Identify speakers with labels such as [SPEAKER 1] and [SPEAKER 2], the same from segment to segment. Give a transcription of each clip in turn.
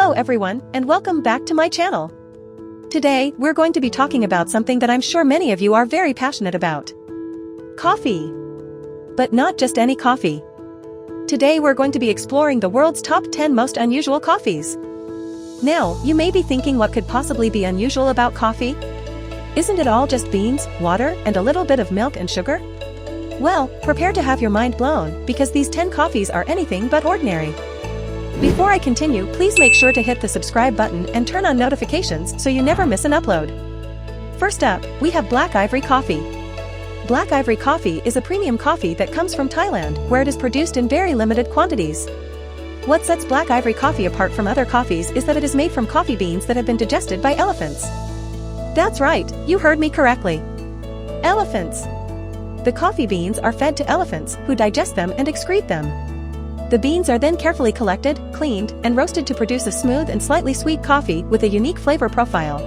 [SPEAKER 1] Hello everyone, and welcome back to my channel. Today, we're going to be talking about something that I'm sure many of you are very passionate about. Coffee. But not just any coffee. Today we're going to be exploring the world's top 10 most unusual coffees. Now, you may be thinking what could possibly be unusual about coffee? Isn't it all just beans, water, and a little bit of milk and sugar? Well, prepare to have your mind blown, because these 10 coffees are anything but ordinary. Before I continue, please make sure to hit the subscribe button and turn on notifications so you never miss an upload. First up, we have Black Ivory Coffee. Black Ivory Coffee is a premium coffee that comes from Thailand, where it is produced in very limited quantities. What sets Black Ivory Coffee apart from other coffees is that it is made from coffee beans that have been digested by elephants. That's right, you heard me correctly. Elephants. The coffee beans are fed to elephants, who digest them and excrete them. The beans are then carefully collected, cleaned, and roasted to produce a smooth and slightly sweet coffee with a unique flavor profile.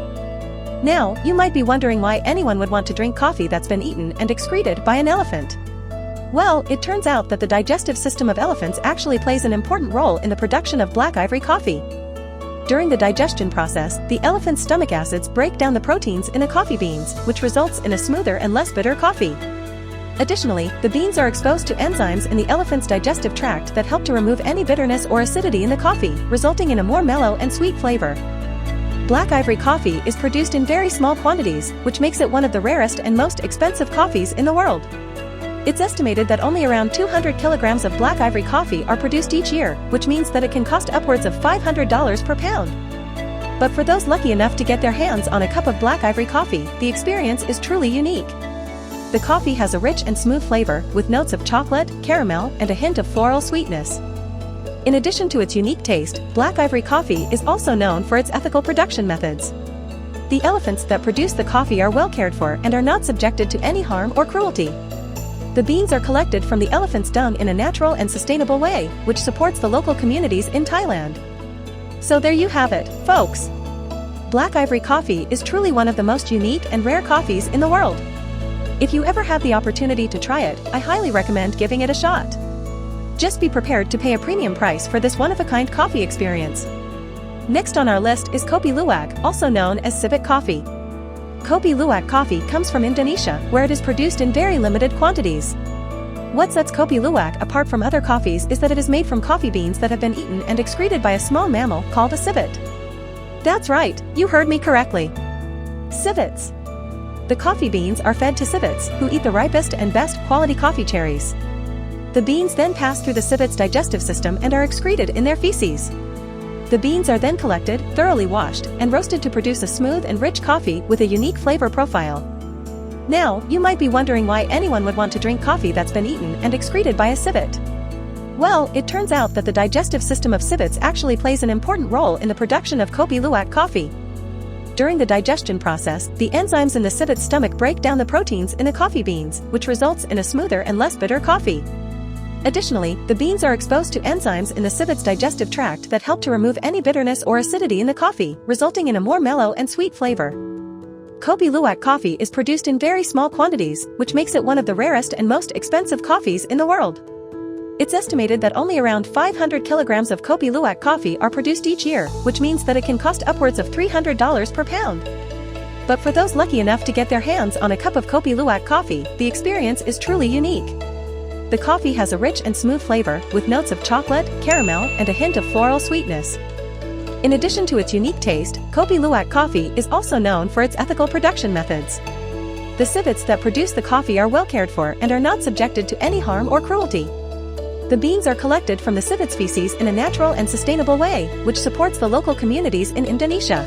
[SPEAKER 1] Now, you might be wondering why anyone would want to drink coffee that's been eaten and excreted by an elephant. Well, it turns out that the digestive system of elephants actually plays an important role in the production of Black Ivory Coffee. During the digestion process, the elephant's stomach acids break down the proteins in the coffee beans, which results in a smoother and less bitter coffee. Additionally, the beans are exposed to enzymes in the elephant's digestive tract that help to remove any bitterness or acidity in the coffee, resulting in a more mellow and sweet flavor. Black Ivory Coffee is produced in very small quantities, which makes it one of the rarest and most expensive coffees in the world. It's estimated that only around 200 kilograms of Black Ivory Coffee are produced each year, which means that it can cost upwards of $500 per pound. But for those lucky enough to get their hands on a cup of Black Ivory Coffee, the experience is truly unique. The coffee has a rich and smooth flavor, with notes of chocolate, caramel, and a hint of floral sweetness. In addition to its unique taste, Black Ivory Coffee is also known for its ethical production methods. The elephants that produce the coffee are well cared for and are not subjected to any harm or cruelty. The beans are collected from the elephant's dung in a natural and sustainable way, which supports the local communities in Thailand. So there you have it, folks. Black Ivory Coffee is truly one of the most unique and rare coffees in the world. If you ever have the opportunity to try it, I highly recommend giving it a shot. Just be prepared to pay a premium price for this one-of-a-kind coffee experience. Next on our list is Kopi Luwak, also known as civet coffee. Kopi Luwak coffee comes from Indonesia, where it is produced in very limited quantities. What sets Kopi Luwak apart from other coffees is that it is made from coffee beans that have been eaten and excreted by a small mammal called a civet. That's right, you heard me correctly. Civets. The coffee beans are fed to civets, who eat the ripest and best quality coffee cherries. The beans then pass through the civet's digestive system and are excreted in their feces. The beans are then collected, thoroughly washed, and roasted to produce a smooth and rich coffee with a unique flavor profile. Now, you might be wondering why anyone would want to drink coffee that's been eaten and excreted by a civet. Well, it turns out that the digestive system of civets actually plays an important role in the production of Kopi Luwak coffee. During the digestion process, the enzymes in the civet's stomach break down the proteins in the coffee beans, which results in a smoother and less bitter coffee. Additionally, the beans are exposed to enzymes in the civet's digestive tract that help to remove any bitterness or acidity in the coffee, resulting in a more mellow and sweet flavor. Kopi Luwak coffee is produced in very small quantities, which makes it one of the rarest and most expensive coffees in the world. It's estimated that only around 500 kilograms of Kopi Luwak coffee are produced each year, which means that it can cost upwards of $300 per pound. But for those lucky enough to get their hands on a cup of Kopi Luwak coffee, the experience is truly unique. The coffee has a rich and smooth flavor, with notes of chocolate, caramel, and a hint of floral sweetness. In addition to its unique taste, Kopi Luwak coffee is also known for its ethical production methods. The civets that produce the coffee are well cared for and are not subjected to any harm or cruelty. The beans are collected from the civet's feces in a natural and sustainable way, which supports the local communities in Indonesia.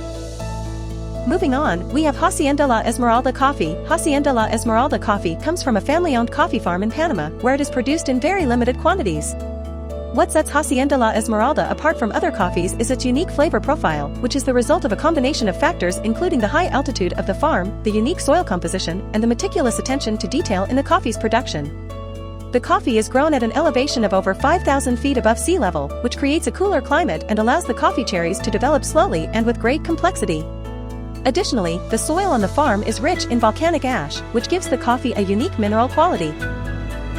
[SPEAKER 1] Moving on, we have Hacienda La Esmeralda coffee. Hacienda La Esmeralda coffee comes from a family-owned coffee farm in Panama, where it is produced in very limited quantities. What sets Hacienda La Esmeralda apart from other coffees is its unique flavor profile, which is the result of a combination of factors including the high altitude of the farm, the unique soil composition, and the meticulous attention to detail in the coffee's production. The coffee is grown at an elevation of over 5,000 feet above sea level, which creates a cooler climate and allows the coffee cherries to develop slowly and with great complexity. Additionally, the soil on the farm is rich in volcanic ash, which gives the coffee a unique mineral quality.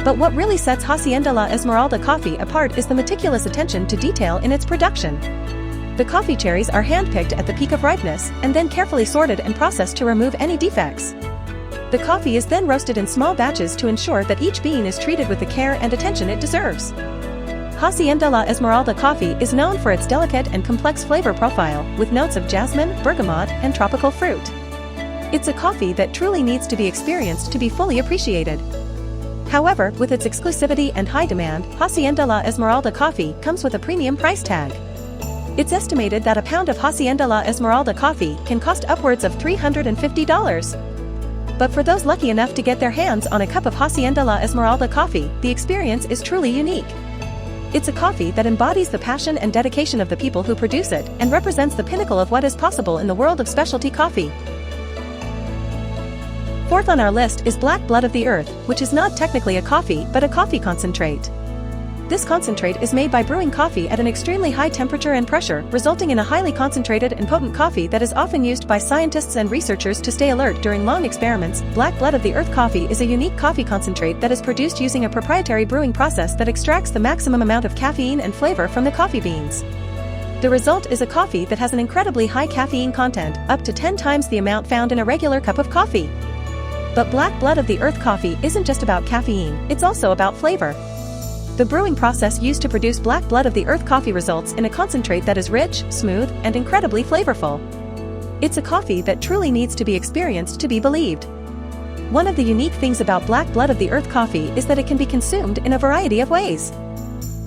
[SPEAKER 1] But what really sets Hacienda La Esmeralda coffee apart is the meticulous attention to detail in its production. The coffee cherries are hand-picked at the peak of ripeness and then carefully sorted and processed to remove any defects. The coffee is then roasted in small batches to ensure that each bean is treated with the care and attention it deserves. Hacienda La Esmeralda coffee is known for its delicate and complex flavor profile, with notes of jasmine, bergamot, and tropical fruit. It's a coffee that truly needs to be experienced to be fully appreciated. However, with its exclusivity and high demand, Hacienda La Esmeralda coffee comes with a premium price tag. It's estimated that a pound of Hacienda La Esmeralda coffee can cost upwards of $350. But for those lucky enough to get their hands on a cup of Hacienda La Esmeralda coffee, the experience is truly unique. It's a coffee that embodies the passion and dedication of the people who produce it and represents the pinnacle of what is possible in the world of specialty coffee. Fourth on our list is Black Blood of the Earth, which is not technically a coffee but a coffee concentrate. This concentrate is made by brewing coffee at an extremely high temperature and pressure, resulting in a highly concentrated and potent coffee that is often used by scientists and researchers to stay alert during long experiments. Black Blood of the Earth coffee is a unique coffee concentrate that is produced using a proprietary brewing process that extracts the maximum amount of caffeine and flavor from the coffee beans. The result is a coffee that has an incredibly high caffeine content, up to 10 times the amount found in a regular cup of coffee. But Black Blood of the Earth coffee isn't just about caffeine, it's also about flavor. The brewing process used to produce Black Blood of the Earth coffee results in a concentrate that is rich, smooth, and incredibly flavorful. It's a coffee that truly needs to be experienced to be believed. One of the unique things about Black Blood of the Earth coffee is that it can be consumed in a variety of ways.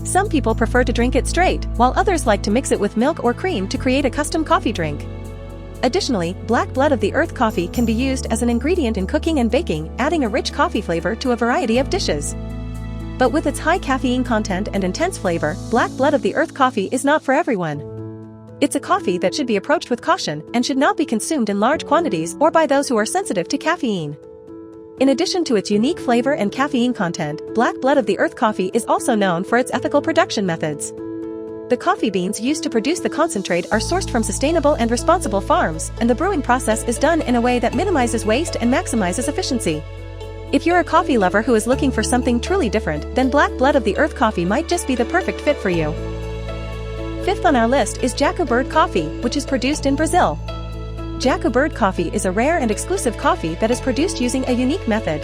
[SPEAKER 1] Some people prefer to drink it straight, while others like to mix it with milk or cream to create a custom coffee drink. Additionally, Black Blood of the Earth coffee can be used as an ingredient in cooking and baking, adding a rich coffee flavor to a variety of dishes. But with its high caffeine content and intense flavor, Black Blood of the Earth coffee is not for everyone. It's a coffee that should be approached with caution and should not be consumed in large quantities or by those who are sensitive to caffeine. In addition to its unique flavor and caffeine content, Black Blood of the Earth coffee is also known for its ethical production methods. The coffee beans used to produce the concentrate are sourced from sustainable and responsible farms, and the brewing process is done in a way that minimizes waste and maximizes efficiency. If you're a coffee lover who is looking for something truly different, then Black Blood of the Earth coffee might just be the perfect fit for you. Fifth on our list is Jaco Bird coffee, which is produced in Brazil. Jaco Bird coffee is a rare and exclusive coffee that is produced using a unique method.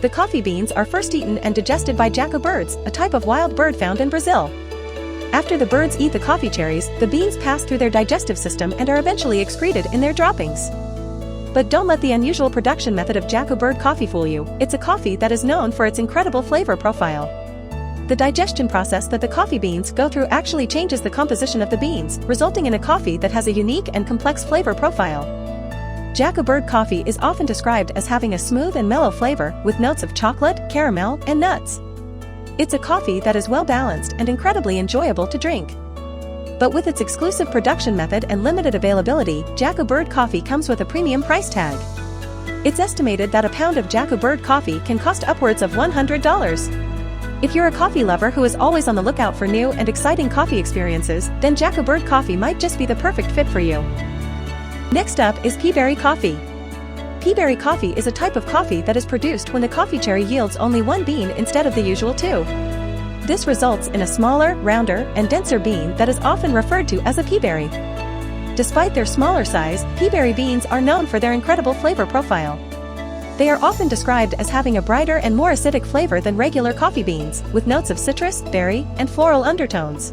[SPEAKER 1] The coffee beans are first eaten and digested by jaco birds, a type of wild bird found in Brazil. After the birds eat the coffee cherries, the beans pass through their digestive system and are eventually excreted in their droppings. But don't let the unusual production method of Jaco Bird coffee fool you. It's a coffee that is known for its incredible flavor profile. The digestion process that the coffee beans go through actually changes the composition of the beans, resulting in a coffee that has a unique and complex flavor profile. Jaco Bird coffee is often described as having a smooth and mellow flavor, with notes of chocolate, caramel, and nuts. It's a coffee that is well balanced and incredibly enjoyable to drink. But with its exclusive production method and limited availability, Jaco Bird coffee comes with a premium price tag. It's estimated that a pound of Jaco Bird coffee can cost upwards of $100. If you're a coffee lover who is always on the lookout for new and exciting coffee experiences, then Jaco Bird coffee might just be the perfect fit for you. Next up is peaberry coffee. Peaberry coffee is a type of coffee that is produced when the coffee cherry yields only one bean instead of the usual two. This results in a smaller, rounder, and denser bean that is often referred to as a peaberry. Despite their smaller size, peaberry beans are known for their incredible flavor profile. They are often described as having a brighter and more acidic flavor than regular coffee beans, with notes of citrus, berry, and floral undertones.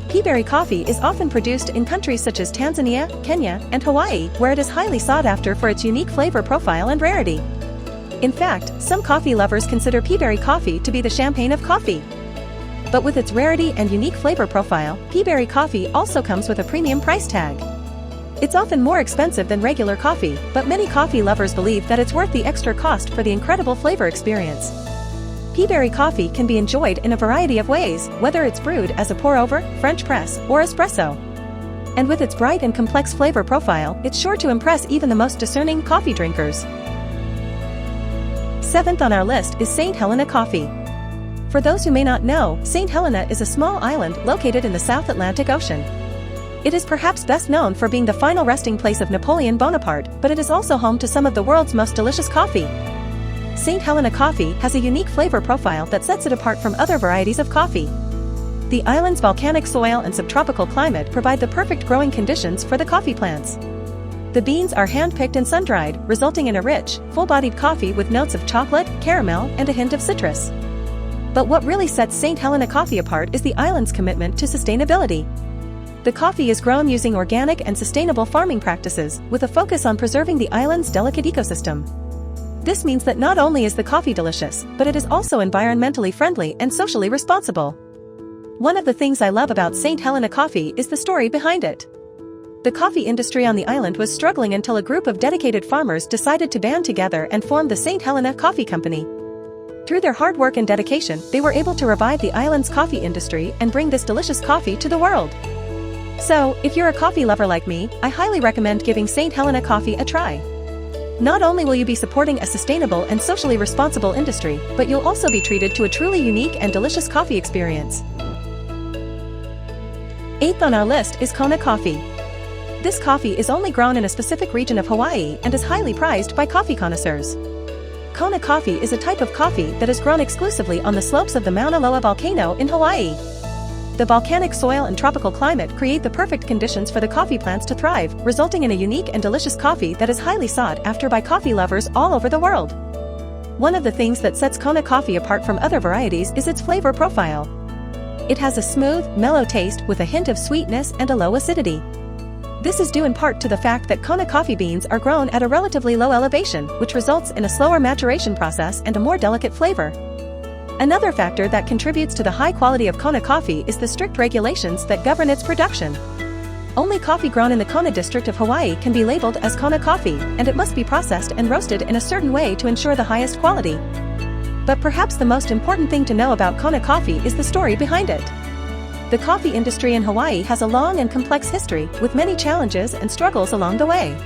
[SPEAKER 1] Peaberry coffee is often produced in countries such as Tanzania, Kenya, and Hawaii, where it is highly sought after for its unique flavor profile and rarity. In fact, some coffee lovers consider peaberry coffee to be the champagne of coffee. But with its rarity and unique flavor profile, peaberry coffee also comes with a premium price tag. It's often more expensive than regular coffee, but many coffee lovers believe that it's worth the extra cost for the incredible flavor experience. Peaberry coffee can be enjoyed in a variety of ways, whether it's brewed as a pour-over, French press, or espresso. And with its bright and complex flavor profile, it's sure to impress even the most discerning coffee drinkers. Seventh on our list is St. Helena coffee. For those who may not know, St. Helena is a small island located in the South Atlantic Ocean. It is perhaps best known for being the final resting place of Napoleon Bonaparte, but it is also home to some of the world's most delicious coffee. St. Helena coffee has a unique flavor profile that sets it apart from other varieties of coffee. The island's volcanic soil and subtropical climate provide the perfect growing conditions for the coffee plants. The beans are hand-picked and sun-dried, resulting in a rich, full-bodied coffee with notes of chocolate, caramel, and a hint of citrus. But what really sets St. Helena coffee apart is the island's commitment to sustainability. The coffee is grown using organic and sustainable farming practices, with a focus on preserving the island's delicate ecosystem. This means that not only is the coffee delicious, but it is also environmentally friendly and socially responsible. One of the things I love about St. Helena coffee is the story behind it. The coffee industry on the island was struggling until a group of dedicated farmers decided to band together and form the St. Helena Coffee Company. Through their hard work and dedication, they were able to revive the island's coffee industry and bring this delicious coffee to the world. So, if you're a coffee lover like me, I highly recommend giving St. Helena coffee a try. Not only will you be supporting a sustainable and socially responsible industry, but you'll also be treated to a truly unique and delicious coffee experience. 8th on our list is Kona coffee. This coffee is only grown in a specific region of Hawaii and is highly prized by coffee connoisseurs. Kona coffee is a type of coffee that is grown exclusively on the slopes of the Mauna Loa volcano in Hawaii. The volcanic soil and tropical climate create the perfect conditions for the coffee plants to thrive, resulting in a unique and delicious coffee that is highly sought after by coffee lovers all over the world. One of the things that sets Kona coffee apart from other varieties is its flavor profile. It has a smooth, mellow taste with a hint of sweetness and a low acidity. This is due in part to the fact that Kona coffee beans are grown at a relatively low elevation, which results in a slower maturation process and a more delicate flavor. Another factor that contributes to the high quality of Kona coffee is the strict regulations that govern its production. Only coffee grown in the Kona district of Hawaii can be labeled as Kona coffee, and it must be processed and roasted in a certain way to ensure the highest quality. But perhaps the most important thing to know about Kona coffee is the story behind it. The coffee industry in Hawaii has a long and complex history, with many challenges and struggles along the way.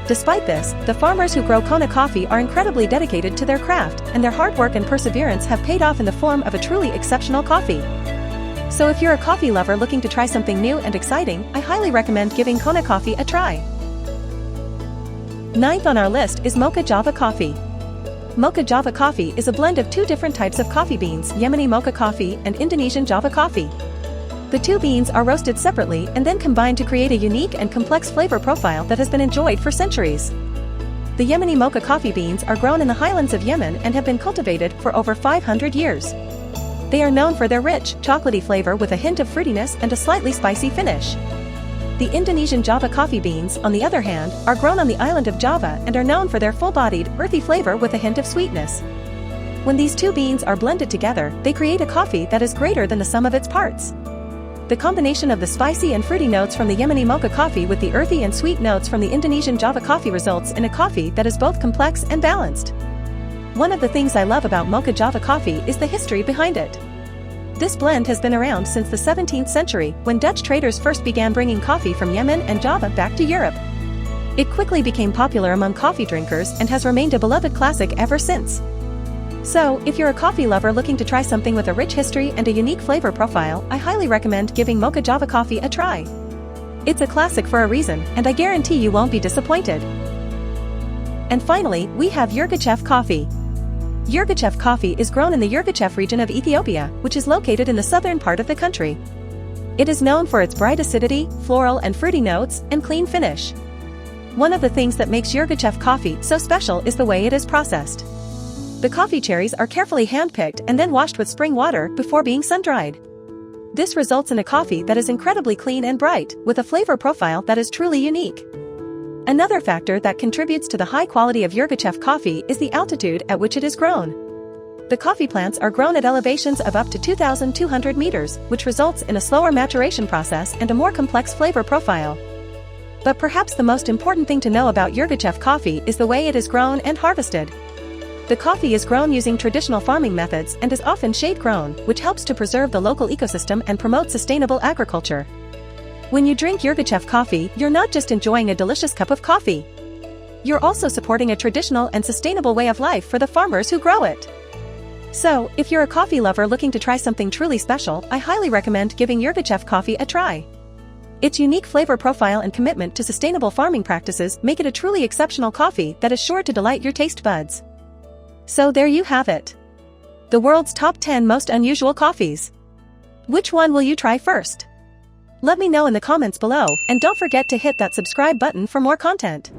[SPEAKER 1] Despite this, the farmers who grow Kona coffee are incredibly dedicated to their craft, and their hard work and perseverance have paid off in the form of a truly exceptional coffee. So if you're a coffee lover looking to try something new and exciting, I highly recommend giving Kona coffee a try. 9th on our list is Mocha Java coffee. Mocha Java coffee is a blend of two different types of coffee beans, Yemeni mocha coffee and Indonesian Java coffee. The two beans are roasted separately and then combined to create a unique and complex flavor profile that has been enjoyed for centuries. The Yemeni mocha coffee beans are grown in the highlands of Yemen and have been cultivated for over 500 years. They are known for their rich, chocolatey flavor with a hint of fruitiness and a slightly spicy finish. The Indonesian Java coffee beans, on the other hand, are grown on the island of Java and are known for their full-bodied, earthy flavor with a hint of sweetness. When these two beans are blended together, they create a coffee that is greater than the sum of its parts. The combination of the spicy and fruity notes from the Yemeni mocha coffee with the earthy and sweet notes from the Indonesian Java coffee results in a coffee that is both complex and balanced. One of the things I love about Mocha Java coffee is the history behind it. This blend has been around since the 17th century, when Dutch traders first began bringing coffee from Yemen and Java back to Europe. It quickly became popular among coffee drinkers and has remained a beloved classic ever since. So, if you're a coffee lover looking to try something with a rich history and a unique flavor profile, I highly recommend giving Mocha Java coffee a try. It's a classic for a reason, and I guarantee you won't be disappointed. And finally, we have Yirgacheffe coffee. Yirgacheffe coffee is grown in the Yirgacheffe region of Ethiopia, which is located in the southern part of the country. It is known for its bright acidity, floral and fruity notes, and clean finish. One of the things that makes Yirgacheffe coffee so special is the way it is processed. The coffee cherries are carefully hand-picked and then washed with spring water before being sun-dried. This results in a coffee that is incredibly clean and bright, with a flavor profile that is truly unique. Another factor that contributes to the high quality of Yirgacheffe coffee is the altitude at which it is grown. The coffee plants are grown at elevations of up to 2,200 meters, which results in a slower maturation process and a more complex flavor profile. But perhaps the most important thing to know about Yirgacheffe coffee is the way it is grown and harvested. The coffee is grown using traditional farming methods and is often shade-grown, which helps to preserve the local ecosystem and promote sustainable agriculture. When you drink Yirgacheffe coffee, you're not just enjoying a delicious cup of coffee. You're also supporting a traditional and sustainable way of life for the farmers who grow it. So, if you're a coffee lover looking to try something truly special, I highly recommend giving Yirgacheffe coffee a try. Its unique flavor profile and commitment to sustainable farming practices make it a truly exceptional coffee that is sure to delight your taste buds. So there you have it. The world's top 10 most unusual coffees. Which one will you try first? Let me know in the comments below, and don't forget to hit that subscribe button for more content.